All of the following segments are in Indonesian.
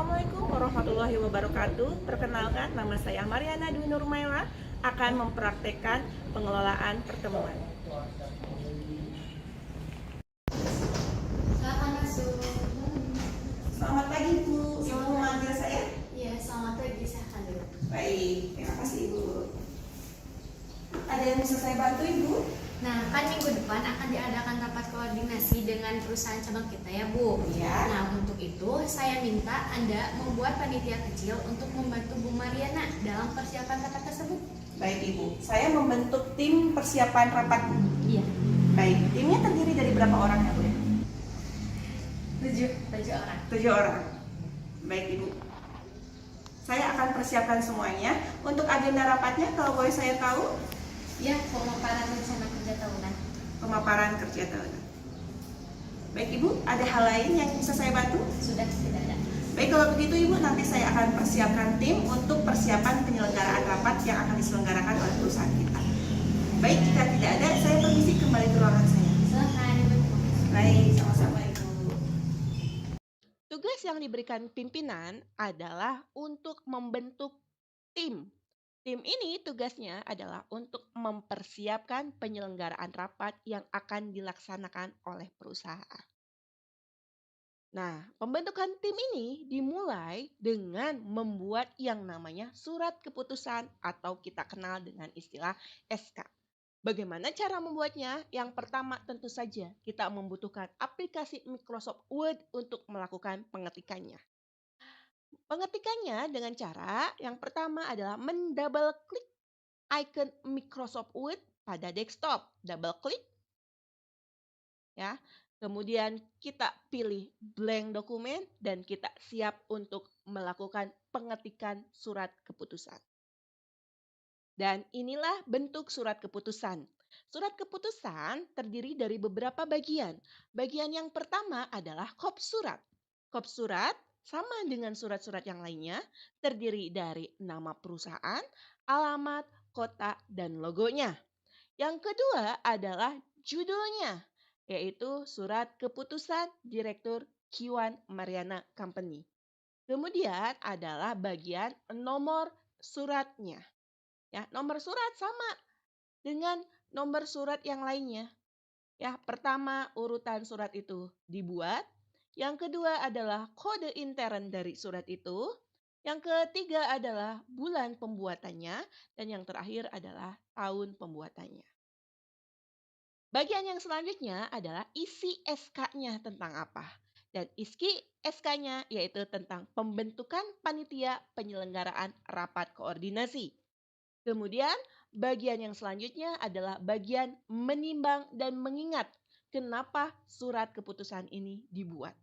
Assalamualaikum warahmatullahi wabarakatuh. Perkenalkan, nama saya Mariana Dwi Nurmaila akan mempraktekkan pengelolaan pertemuan. Silakan masuk. Selamat pagi Bu, Ibu memanggil saya? Iya, selamat pagi. Silakan dulu. Baik, terima kasih Ibu. Ada yang bisa saya bantu Ibu? Nah, kan minggu depan akan diadakan rapat koordinasi dengan perusahaan cabang kita ya, Bu. Iya. Nah, untuk itu saya minta Anda membuat panitia kecil untuk membantu Bu Mariana dalam persiapan rapat tersebut. Baik Ibu, saya membentuk tim persiapan rapat. Iya. Baik, timnya terdiri dari berapa orang ya Bu? 7 orang. 7 orang. Baik Ibu. Saya akan persiapkan semuanya. Untuk agenda rapatnya kalau boleh saya tahu? Ya, pemaparan rencana kerja tahunan. Pemaparan kerja tahunan. Baik Ibu, ada hal lain yang bisa saya bantu? Sudah tidak ada. Baik, kalau begitu Ibu, nanti saya akan persiapkan tim untuk persiapan penyelenggaraan rapat yang akan diselenggarakan oleh perusahaan kita. Baik, jika tidak ada, saya permisi kembali ke ruangan saya. Silakan. Baik, sama-sama Ibu. Tugas yang diberikan pimpinan adalah untuk membentuk tim. Tim ini tugasnya adalah untuk mempersiapkan penyelenggaraan rapat yang akan dilaksanakan oleh perusahaan. Nah, pembentukan tim ini dimulai dengan membuat yang namanya surat keputusan atau kita kenal dengan istilah SK. Bagaimana cara membuatnya? Yang pertama tentu saja kita membutuhkan aplikasi Microsoft Word untuk melakukan pengetikannya. Pengetikannya dengan cara yang pertama adalah mendouble klik icon Microsoft Word pada desktop. Double klik ya. Kemudian kita pilih blank dokumen dan kita siap untuk melakukan pengetikan surat keputusan. Dan inilah bentuk surat keputusan. Surat keputusan terdiri dari beberapa bagian. Bagian yang pertama adalah kop surat. Kop surat sama dengan surat-surat yang lainnya, terdiri dari nama perusahaan, alamat, kota, dan logonya. Yang kedua adalah judulnya, yaitu surat keputusan Direktur Kiwan Mariana Company. Kemudian adalah bagian nomor suratnya. Ya, nomor surat sama dengan nomor surat yang lainnya. Ya, pertama urutan surat itu dibuat, yang kedua adalah kode intern dari surat itu, yang ketiga adalah bulan pembuatannya, dan yang terakhir adalah tahun pembuatannya. Bagian yang selanjutnya adalah isi SK-nya tentang apa. Dan isi SK-nya yaitu tentang pembentukan panitia penyelenggaraan rapat koordinasi. Kemudian bagian yang selanjutnya adalah bagian menimbang dan mengingat kenapa surat keputusan ini dibuat.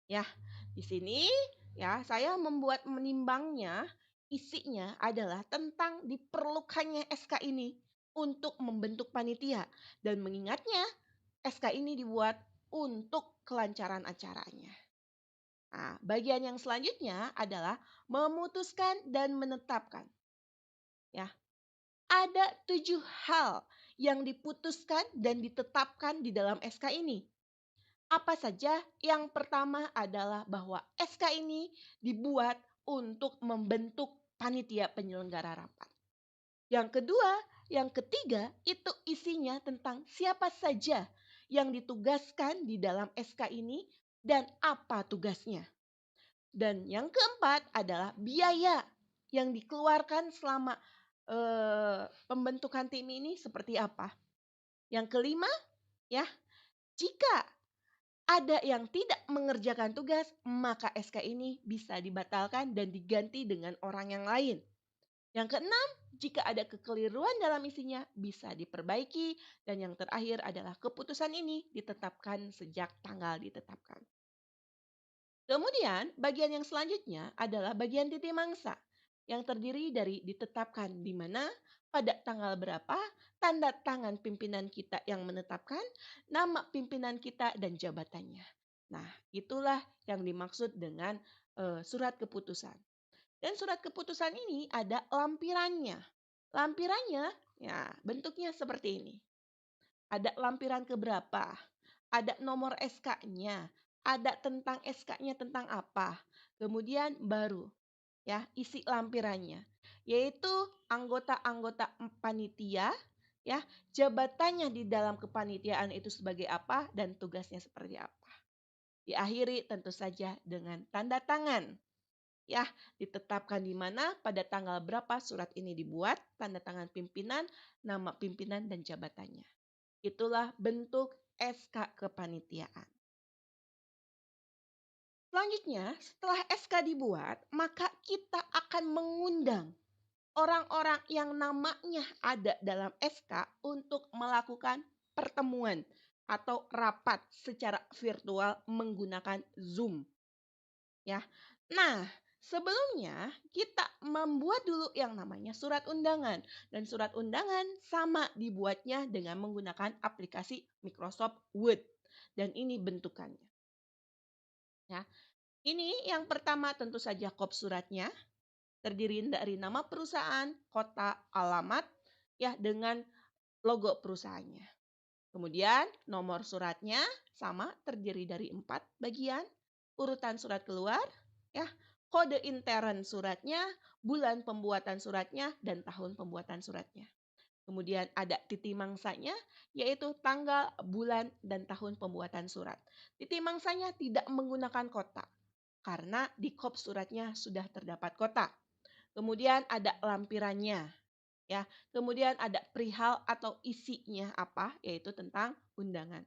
Ya, di sini ya saya membuat menimbangnya, isinya adalah tentang diperlukannya SK ini untuk membentuk panitia dan mengingatnya SK ini dibuat untuk kelancaran acaranya. Nah, bagian yang selanjutnya adalah memutuskan dan menetapkan. Ya, ada 7 hal yang diputuskan dan ditetapkan di dalam SK ini. Apa saja? Yang pertama adalah bahwa SK ini dibuat untuk membentuk panitia penyelenggara rapat. Yang kedua, yang ketiga itu isinya tentang siapa saja yang ditugaskan di dalam SK ini dan apa tugasnya. Dan yang keempat adalah biaya yang dikeluarkan selama pembentukan tim ini seperti apa. Yang kelima, ya, jika ada yang tidak mengerjakan tugas, maka SK ini bisa dibatalkan dan diganti dengan orang yang lain. Yang keenam, jika ada kekeliruan dalam isinya, bisa diperbaiki. Dan yang terakhir adalah keputusan ini ditetapkan sejak tanggal ditetapkan. Kemudian, bagian yang selanjutnya adalah bagian titik mangsa yang terdiri dari ditetapkan di mana, pada tanggal berapa, tanda tangan pimpinan kita yang menetapkan, nama pimpinan kita, dan jabatannya. Nah, itulah yang dimaksud dengan surat keputusan. Dan surat keputusan ini ada lampirannya. Lampirannya, ya bentuknya seperti ini. Ada lampiran keberapa, ada nomor SK-nya, ada tentang SK-nya tentang apa. Kemudian baru ya isi lampirannya, yaitu anggota-anggota panitia ya, jabatannya di dalam kepanitiaan itu sebagai apa dan tugasnya seperti apa. Diakhiri tentu saja dengan tanda tangan. Ya, ditetapkan di mana, pada tanggal berapa surat ini dibuat, tanda tangan pimpinan, nama pimpinan dan jabatannya. Itulah bentuk SK kepanitiaan. Selanjutnya, setelah SK dibuat, maka kita akan mengundang orang-orang yang namanya ada dalam SK untuk melakukan pertemuan atau rapat secara virtual menggunakan Zoom. Ya. Nah, sebelumnya kita membuat dulu yang namanya surat undangan, dan surat undangan sama dibuatnya dengan menggunakan aplikasi Microsoft Word. Dan ini bentukannya. Ya. Ini yang pertama tentu saja kop suratnya, terdiri dari nama perusahaan, kota, alamat, ya dengan logo perusahaannya. Kemudian nomor suratnya sama, terdiri dari 4 bagian, urutan surat keluar, ya, kode intern suratnya, bulan pembuatan suratnya, dan tahun pembuatan suratnya. Kemudian ada titi mangsanya, yaitu tanggal, bulan, dan tahun pembuatan surat. Titi mangsanya tidak menggunakan kotak, karena di kop suratnya sudah terdapat kotak. Kemudian ada lampirannya, ya. Kemudian ada perihal atau isinya apa, yaitu tentang undangan.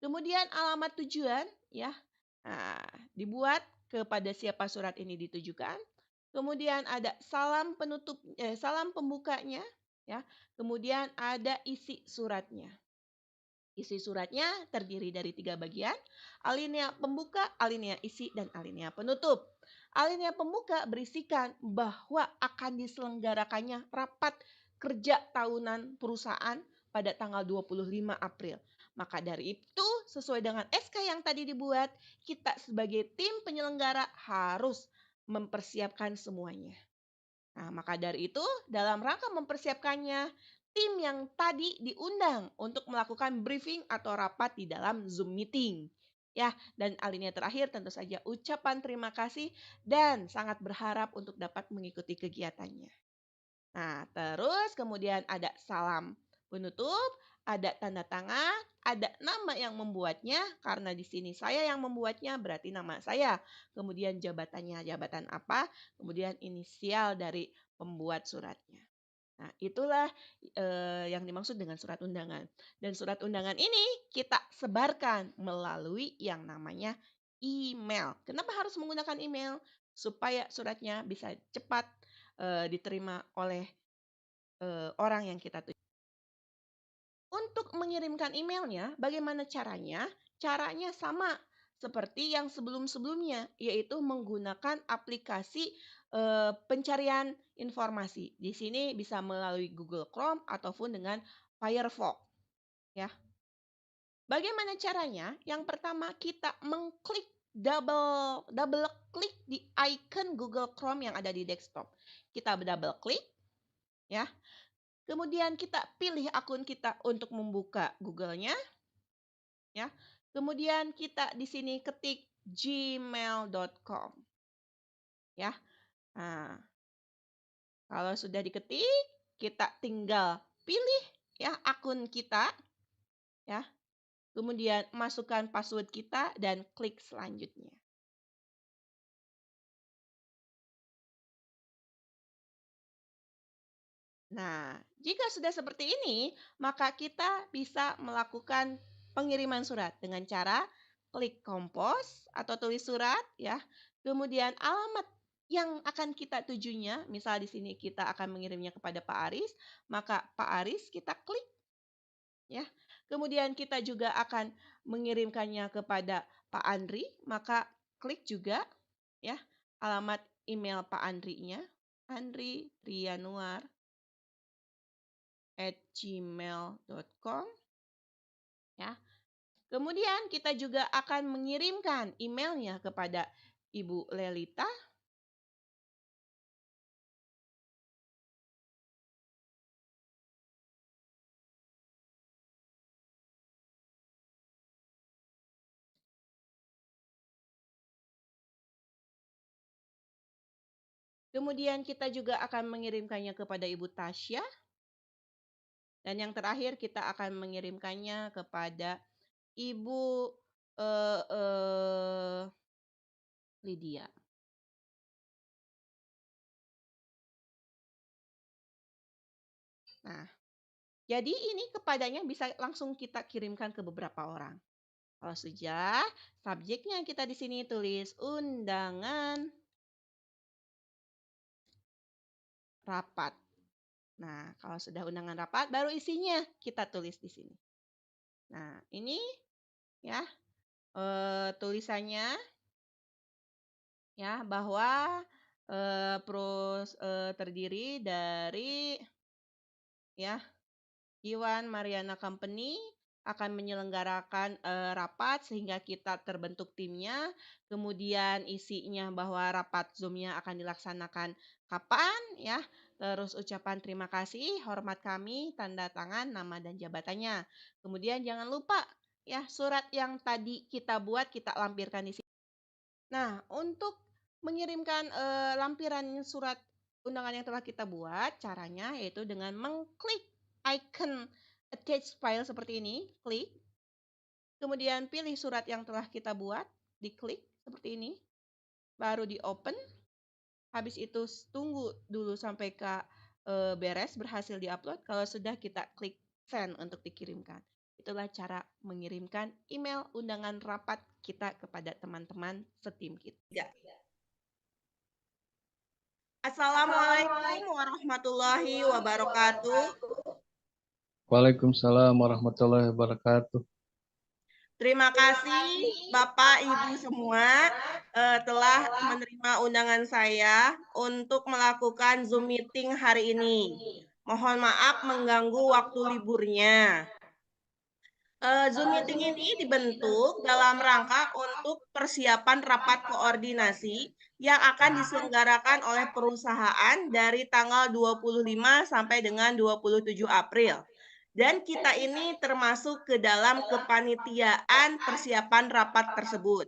Kemudian alamat tujuan, ya. Nah, dibuat kepada siapa surat ini ditujukan. Kemudian ada salam pembukanya, ya. Kemudian ada isi suratnya. Isi suratnya terdiri dari 3 bagian, alinea pembuka, alinea isi, dan alinea penutup. Alinea pembuka berisikan bahwa akan diselenggarakannya rapat kerja tahunan perusahaan pada tanggal 25 April. Maka dari itu, sesuai dengan SK yang tadi dibuat, kita sebagai tim penyelenggara harus mempersiapkan semuanya. Nah, maka dari itu, dalam rangka mempersiapkannya, tim yang tadi diundang untuk melakukan briefing atau rapat di dalam Zoom meeting. Ya, dan alinea terakhir tentu saja ucapan terima kasih dan sangat berharap untuk dapat mengikuti kegiatannya. Nah, terus kemudian ada salam penutup, ada tanda tangan, ada nama yang membuatnya, karena di sini saya yang membuatnya berarti nama saya. Kemudian jabatannya jabatan apa, kemudian inisial dari pembuat suratnya. Nah, itulah yang dimaksud dengan surat undangan. Dan surat undangan ini kita sebarkan melalui yang namanya email. Kenapa harus menggunakan email? Supaya suratnya bisa cepat diterima oleh orang yang kita tuju. Untuk mengirimkan emailnya, bagaimana caranya? Caranya sama seperti yang sebelum-sebelumnya, yaitu menggunakan aplikasi pencarian informasi. Di sini bisa melalui Google Chrome ataupun dengan Firefox. Ya. Bagaimana caranya? Yang pertama kita mengklik double klik di icon Google Chrome yang ada di desktop. Kita double klik, ya. Kemudian kita pilih akun kita untuk membuka Google-nya, ya. Kemudian kita di sini ketik gmail.com, ya. Nah, kalau sudah diketik, kita tinggal pilih ya akun kita, ya. Kemudian masukkan password kita dan klik selanjutnya. Nah, jika sudah seperti ini, maka kita bisa melakukan pengiriman surat dengan cara klik kompos atau tulis surat, ya. Kemudian alamat yang akan kita tujunya, misal di sini kita akan mengirimnya kepada Pak Aris, maka Pak Aris kita klik, ya. Kemudian kita juga akan mengirimkannya kepada Pak Andri, maka klik juga, ya, alamat email Pak Andrinya, andritrianuar@gmail.com, ya. Kemudian kita juga akan mengirimkan emailnya kepada Ibu Lelita, Kemudian kita juga akan mengirimkannya kepada Ibu Tasya. Dan yang terakhir kita akan mengirimkannya kepada Ibu Lydia. Nah, jadi ini kepadanya bisa langsung kita kirimkan ke beberapa orang. Kalau sudah, subjeknya kita di sini tulis undangan rapat. Nah, kalau sudah undangan rapat, baru isinya kita tulis di sini. Nah, ini ya tulisannya ya bahwa terdiri dari ya Iwan Mariana Company akan menyelenggarakan rapat sehingga kita terbentuk timnya. Kemudian isinya bahwa rapat Zoom-nya akan dilaksanakan kapan ya. Terus ucapan terima kasih, hormat kami, tanda tangan, nama dan jabatannya. Kemudian jangan lupa ya surat yang tadi kita buat kita lampirkan di sini. Nah, untuk mengirimkan lampiran surat undangan yang telah kita buat, caranya yaitu dengan mengklik icon attach file seperti ini, klik. Kemudian pilih surat yang telah kita buat, diklik seperti ini. Baru di open. Habis itu tunggu dulu sampai beres, berhasil diupload. Kalau sudah kita klik send untuk dikirimkan. Itulah cara mengirimkan email undangan rapat kita kepada teman-teman setim kita. Assalamualaikum warahmatullahi wabarakatuh. Waalaikumsalam warahmatullahi wabarakatuh. Terima kasih Bapak Ibu semua telah menerima undangan saya untuk melakukan Zoom meeting hari ini. Mohon maaf mengganggu waktu liburnya. Zoom meeting ini dibentuk dalam rangka untuk persiapan rapat koordinasi yang akan diselenggarakan oleh perusahaan dari tanggal 25 sampai dengan 27 April. Dan kita ini termasuk ke dalam kepanitiaan persiapan rapat tersebut.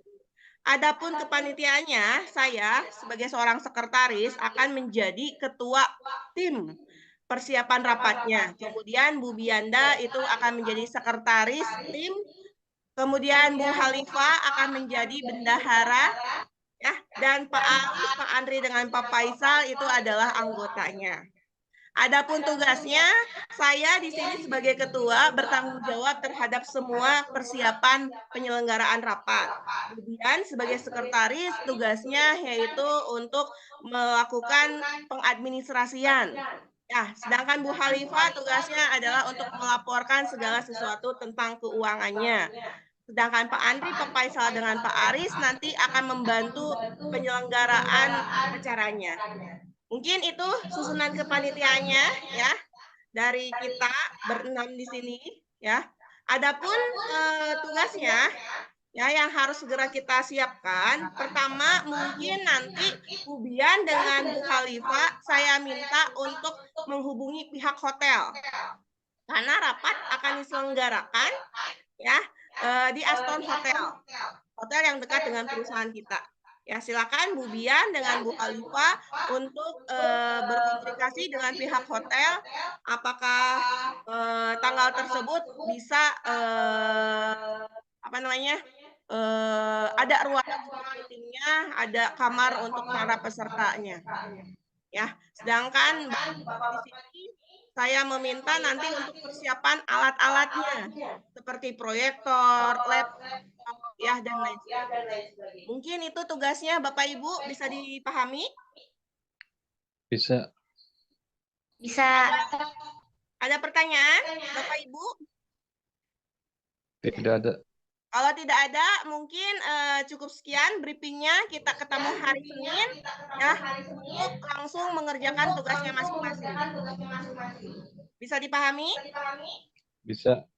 Adapun kepanitiaannya, saya sebagai seorang sekretaris akan menjadi ketua tim persiapan rapatnya. Kemudian Bu Bianda itu akan menjadi sekretaris tim. Kemudian Bu Halifa akan menjadi bendahara. Ya, dan Pak Aris, Pak Andri dengan Pak Faisal itu adalah anggotanya. Adapun tugasnya, saya di sini sebagai ketua bertanggung jawab terhadap semua persiapan penyelenggaraan rapat. Kemudian sebagai sekretaris tugasnya yaitu untuk melakukan pengadministrasian. Ya, sedangkan Bu Halifa tugasnya adalah untuk melaporkan segala sesuatu tentang keuangannya. Sedangkan Pak Andri, Pak Faisal dengan Pak Aris nanti akan membantu penyelenggaraan acaranya. Mungkin itu susunan kepanitiaannya ya dari kita berenam di sini ya. Adapun tugasnya ya yang harus segera kita siapkan. Pertama mungkin nanti Bu Bian dengan Bu Khalifa saya minta untuk menghubungi pihak hotel. Karena rapat akan diselenggarakan ya di Aston Hotel. Hotel yang dekat dengan perusahaan kita. Ya, silakan Bu Bian dengan Bu Alifa untuk berkomunikasi dengan pihak hotel apakah tanggal tersebut bisa ada ruangan untuk meetingnya, ada kamar untuk para pesertanya. Ya, sedangkan di sini saya meminta nanti untuk persiapan alat-alatnya seperti proyektor, laptop, ya dan lain sebagainya. Mungkin itu tugasnya Bapak Ibu bisa dipahami? Bisa. Ada pertanyaan Bapak Ibu? Tidak ada. Kalau tidak ada, mungkin cukup sekian briefingnya. Kita ketemu hari Senin ya untuk langsung mengerjakan tugasnya masing-masing. Bisa dipahami? Bisa.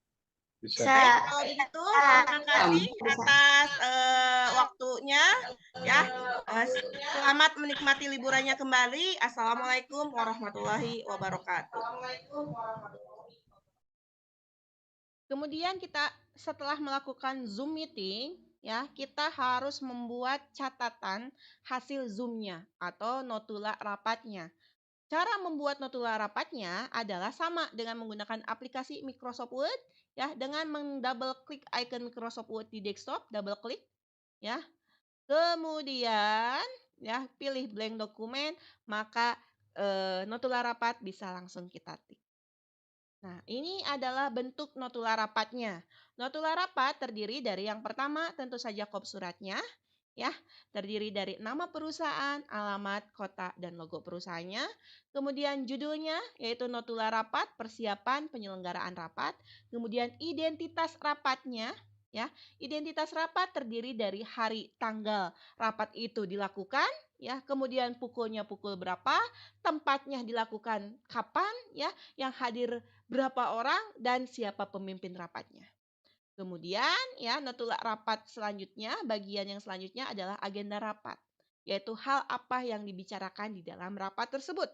Baik, kalau begitu terima kasih atas waktunya ya. Selamat menikmati liburannya kembali. Assalamualaikum warahmatullahi wabarakatuh. Kemudian kita setelah melakukan Zoom meeting, ya, kita harus membuat catatan hasil Zoom-nya atau notula rapatnya. Cara membuat notula rapatnya adalah sama dengan menggunakan aplikasi Microsoft Word, ya, dengan mendouble klik icon Microsoft Word di desktop, double klik, ya. Kemudian, ya, pilih blank dokumen, maka notula rapat bisa langsung kita tik. Nah, ini adalah bentuk notula rapatnya. Notula rapat terdiri dari yang pertama tentu saja kop suratnya, ya, terdiri dari nama perusahaan, alamat, kota, dan logo perusahaannya. Kemudian judulnya yaitu notula rapat, persiapan penyelenggaraan rapat. Kemudian identitas rapatnya, ya. Identitas rapat terdiri dari hari tanggal rapat itu dilakukan, ya. Kemudian pukul berapa, tempatnya dilakukan kapan, ya, yang hadir berapa orang dan siapa pemimpin rapatnya. Kemudian ya notula rapat selanjutnya, bagian yang selanjutnya adalah agenda rapat, yaitu hal apa yang dibicarakan di dalam rapat tersebut.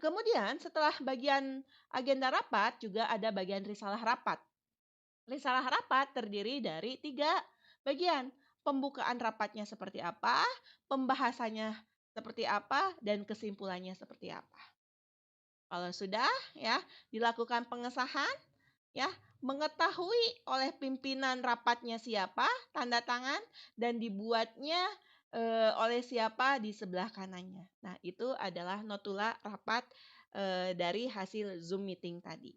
Kemudian setelah bagian agenda rapat juga ada bagian risalah rapat. Risalah rapat terdiri dari 3 bagian. Pembukaan rapatnya seperti apa, pembahasannya seperti apa, dan kesimpulannya seperti apa. Kalau sudah ya dilakukan pengesahan, ya, mengetahui oleh pimpinan rapatnya siapa, tanda tangan, dan dibuatnya oleh siapa di sebelah kanannya. Nah, itu adalah notula rapat dari hasil Zoom meeting tadi.